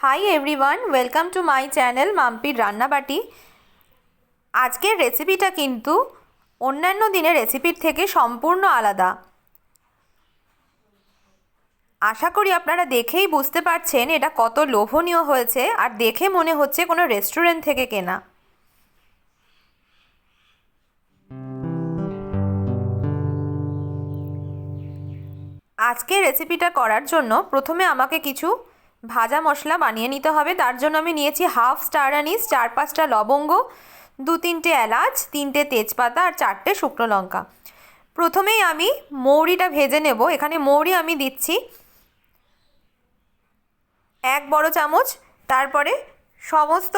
High everyone, welcome to my channel মাম্পির রান্নাবাটি। আজকের রেসিপিটা কিন্তু অন্যান্য দিনের রেসিপির থেকে সম্পূর্ণ আলাদা। আশা করি আপনারা দেখেই বুঝতে পারছেন এটা কত লোভনীয় হয়েছে, আর দেখে মনে হচ্ছে কোনো রেস্টুরেন্ট থেকে কেনা। আজকের রেসিপিটা করার জন্য প্রথমে আমাকে কিছু ভাজা মশলা বানিয়ে নিতে হবে। তার জন্য আমি নিয়েছি হাফ স্টার আনিস, 4-5টা লবঙ্গ, 2-3টে এলাচ, 3টে তেজপাতা আর 4টে শুকনো লঙ্কা। প্রথমেই আমি মৌরিটা ভেজে নেব। এখানে মৌরি আমি দিচ্ছি 1 বড় চামচ। তারপরে সমস্ত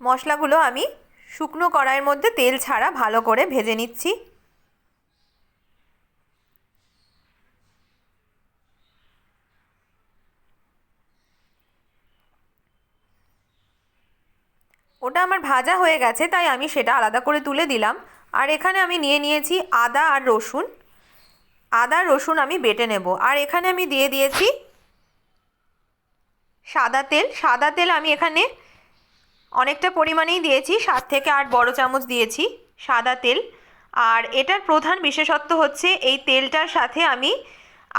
মশলাগুলো আমি শুকনো কড়াইয়ের মধ্যে তেল ছাড়া ভালো করে ভেজে নিচ্ছি। ওটা আমার ভাজা হয়ে গেছে, তাই আমি সেটা আলাদা করে তুলে দিলাম। আর এখানে আমি নিয়ে নিয়েছি আদা আর রসুন। আদা রসুন আমি বেটে নেব। আর এখানে আমি দিয়ে দিয়েছি সাদা তেল। সাদা তেল আমি এখানে অনেকটা পরিমাণেই দিয়েছি, 7 থেকে 8 বড় চামচ দিয়েছি সাদা তেল। আর এটার প্রধান বিশেষত্ব হচ্ছে এই তেলটার সাথে আমি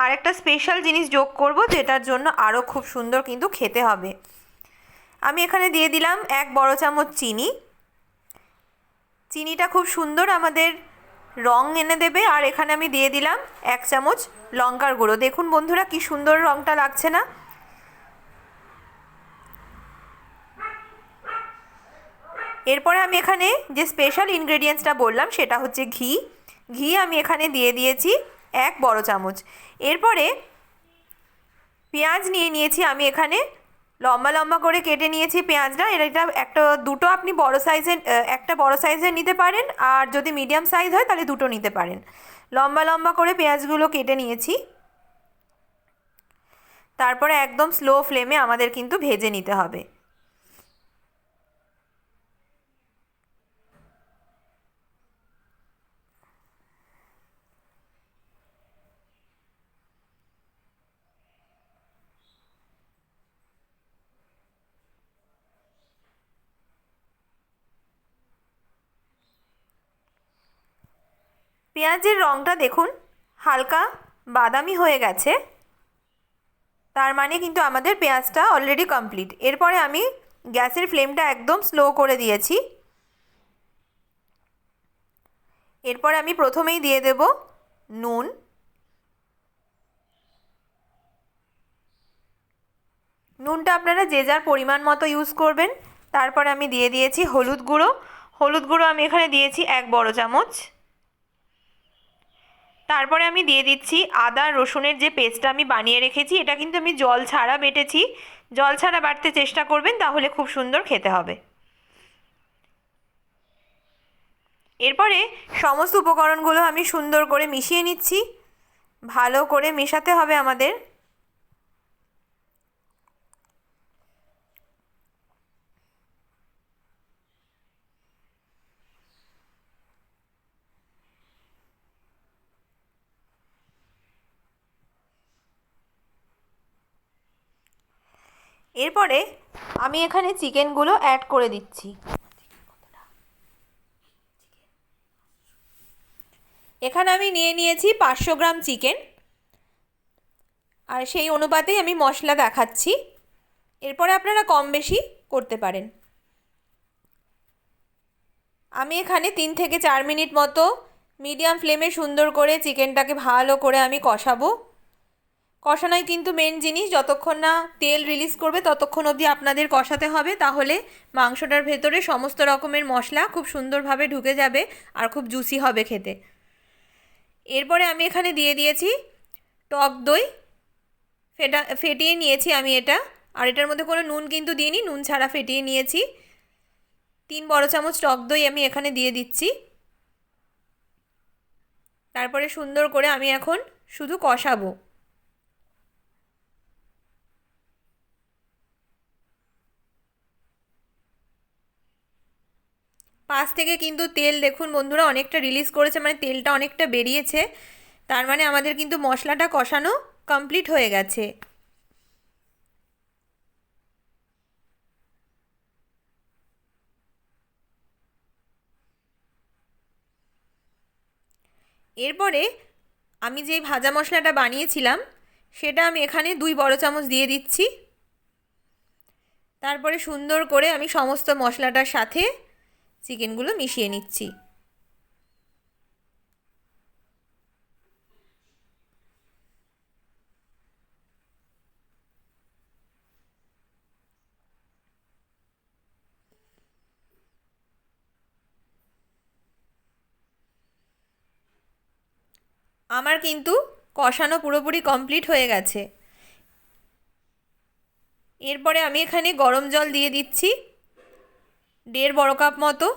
আর একটা স্পেশাল জিনিস যোগ করব, যেটার জন্য আরও খুব সুন্দর কিন্তু খেতে হবে। আমি এখানে দিয়ে দিলাম 1 বড় চামচ চিনি। চিনিটা খুব সুন্দর আমাদের রং এনে দেবে। আর এখানে আমি দিয়ে দিলাম 1 চামচ লঙ্কার গুঁড়ো। দেখুন বন্ধুরা কি সুন্দর রংটা লাগছে না? এরপরে আমি এখানে যে স্পেশাল ইনগ্রেডিয়েন্টসটা বললাম সেটা হচ্ছে ঘি। ঘি আমি এখানে দিয়ে দিয়েছি 1 বড় চামচ। এরপরে পেঁয়াজ নিয়ে নিয়েছি আমি এখানে, লম্বা লম্বা করে কেটে নিয়েছি পেঁয়াজটা। এটা একটা দুটো আপনি বড় সাইজের, একটা বড় সাইজের নিতে পারেন, আর যদি মিডিয়াম সাইজ হয় তাহলে দুটো নিতে পারেন। লম্বা লম্বা করে পেঁয়াজগুলো কেটে নিয়েছি। তারপরে একদম স্লো ফ্লেমে আমাদের কিন্তু ভেজে নিতে হবে। পেঁয়াজের রঙটা দেখুন হালকা বাদামি হয়ে গেছে, তার মানে কিন্তু আমাদের পেঁয়াজটা অলরেডি কমপ্লিট। এরপরে আমি গ্যাসের ফ্লেমটা একদম স্লো করে দিয়েছি। এরপরে আমি প্রথমেই দিয়ে দেব নুন। নুনটা আপনারা যে যার পরিমাণ মতো ইউজ করবেন। তারপরে আমি দিয়ে দিয়েছি হলুদ গুঁড়ো। হলুদ গুঁড়ো আমি এখানে দিয়েছি 1 বড় চামচ। তারপরে আমি দিয়ে দিচ্ছি আদা রসুনের যে পেস্টটা আমি বানিয়ে রেখেছি। এটা কিন্তু আমি জল ছাড়া বেটেছি। জল ছাড়া বাটতে চেষ্টা করবেন, তাহলে খুব সুন্দর খেতে হবে। এরপরে সমস্ত উপকরণগুলো আমি সুন্দর করে মিশিয়ে নিচ্ছি। ভালো করে মেশাতে হবে আমাদের। এরপরে আমি এখানে চিকেনগুলো অ্যাড করে দিচ্ছি। এখানে আমি নিয়ে নিয়েছি 500 গ্রাম চিকেন, আর সেই অনুপাতেই আমি মশলা দেখাচ্ছি। এরপরে আপনারা কম বেশি করতে পারেন। আমি এখানে 3 থেকে 4 মিনিট মতো মিডিয়াম ফ্লেমে সুন্দর করে চিকেনটাকে ভালো করে আমি কষাবো। কষানোই কিন্তু মেন জিনিস। যতক্ষণ না তেল রিলিজ করবে ততক্ষণ অবধি আপনাদের কষাতে হবে, তাহলে মাংসটার ভেতরে সমস্ত রকমের মশলা খুব সুন্দরভাবে ঢুকে যাবে আর খুব জুসি হবে খেতে। এরপরে আমি এখানে দিয়ে দিয়েছি টক দই। ফেটিয়ে নিয়েছি আমি এটা। আর এটার মধ্যে কোনো নুন কিন্তু দিইনি, নুন ছাড়া ফেটিয়ে নিয়েছি। 3 বড় চামচ টক দই আমি এখানে দিয়ে দিচ্ছি। তারপরে সুন্দর করে আমি এখন শুধু কষাবো। পাশ থেকে কিন্তু তেল দেখুন বন্ধুরা অনেকটা রিলিজ করেছে, মানে তেলটা অনেকটা বেরিয়েছে। তার মানে আমাদের কিন্তু মশলাটা কষানো কমপ্লিট হয়ে গেছে। এরপরে আমি যে ভাজা মশলাটা বানিয়েছিলাম সেটা আমি এখানে 2 বড় চামচ দিয়ে দিচ্ছি। তারপরে সুন্দর করে আমি সমস্ত মশলাটার সাথে চিকেনগুলো মিশিয়ে নিচ্ছি। আমার কিন্তু কষানো পুরোপুরি কমপ্লিট হয়ে গেছে। এরপরে আমি এখানে গরম জল দিয়ে দিচ্ছি 1.5 বড় কাপ মতো।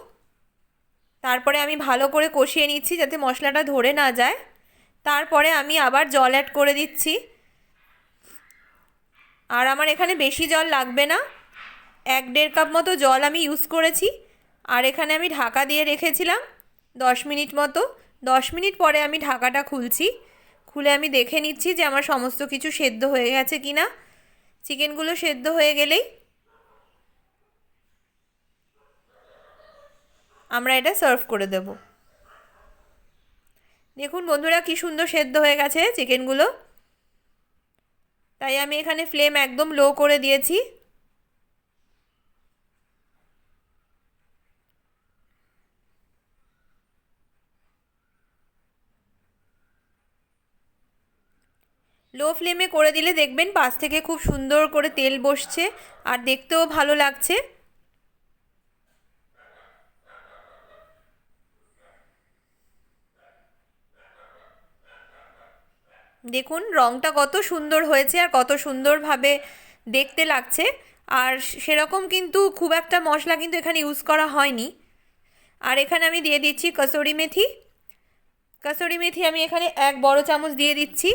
তারপরে আমি ভালো করে কষিয়ে নিচ্ছি যাতে মশলাটা ধরে না যায়। তারপরে আমি আবার জল অ্যাড করে দিচ্ছি। আর আমার এখানে বেশি জল লাগবে না, 1-1.5 কাপ মতো জল আমি ইউজ করেছি। আর এখানে আমি ঢাকা দিয়ে রেখেছিলাম 10 মিনিট মতো। 10 মিনিট পরে আমি ঢাকাটা খুলছি। খুলে আমি দেখে নিচ্ছি যে আমার সমস্ত কিছু সেদ্ধ হয়ে গেছে কি না। চিকেনগুলো সেদ্ধ হয়ে গেলেই আমরা এটা সার্ভ করে দেব। দেখুন বন্ধুরা কি সুন্দর সেদ্ধ হয়ে গেছে চিকেনগুলো। তাই আমি এখানে ফ্লেম একদম লো করে দিয়েছি। লো ফ্লেমে করে দিলে দেখবেন পাশ থেকে খুব সুন্দর করে তেল বসছে আর দেখতেও ভালো লাগছে। দেখুন রঙটা কত সুন্দর হয়েছে আর কত সুন্দরভাবে দেখতে লাগছে। আর সেরকম কিন্তু খুব একটা মশলা কিন্তু এখানে ইউজ করা হয়নি। আর এখানে আমি দিয়ে দিচ্ছি কসুরি মেথি। কসুরি মেথি আমি এখানে 1 বড় চামচ দিয়ে দিচ্ছি।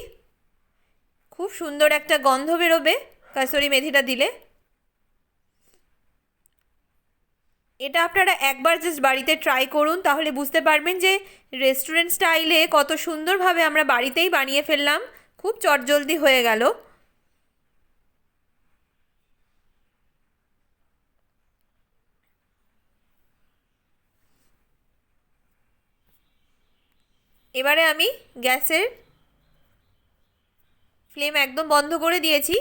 খুব সুন্দর একটা গন্ধ বেরোবে কসুরি মেথিটা দিলে। এটা আপনারা একবার জাস্ট বাড়িতে ট্রাই করুন, তাহলে বুঝতে পারবেন যে রেস্টুরেন্ট স্টাইলে কত সুন্দরভাবে আমরা বাড়িতেই বানিয়ে ফেললাম, খুব চটজলদি হয়ে গেল। এবারে আমি গ্যাসের ফ্লেম একদম বন্ধ করে দিয়েছি।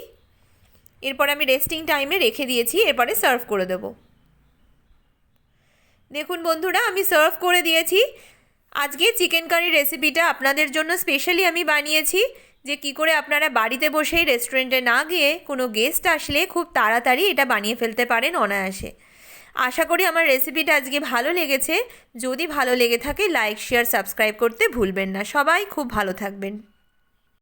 এরপর আমি রেস্টিং টাইমে রেখে দিয়েছি। এরপরে সার্ভ করে দেব। দেখুন বন্ধুরা আমি সার্ভ করে দিয়েছি। আজকে চিকেন কারি রেসিপিটা আপনাদের জন্য স্পেশালি আমি বানিয়েছি যে কি করে আপনারা বাড়িতে বসেই রেস্টুরেন্টে না গিয়ে কোনো গেস্ট আসলে খুব তাড়াতাড়ি এটা বানিয়ে ফেলতে পারেন অনায়াসে। আশা করি আমার রেসিপিটা আজকে ভালো লেগেছে। যদি ভালো লেগে থাকে লাইক শেয়ার সাবস্ক্রাইব করতে ভুলবেন না। সবাই খুব ভালো থাকবেন।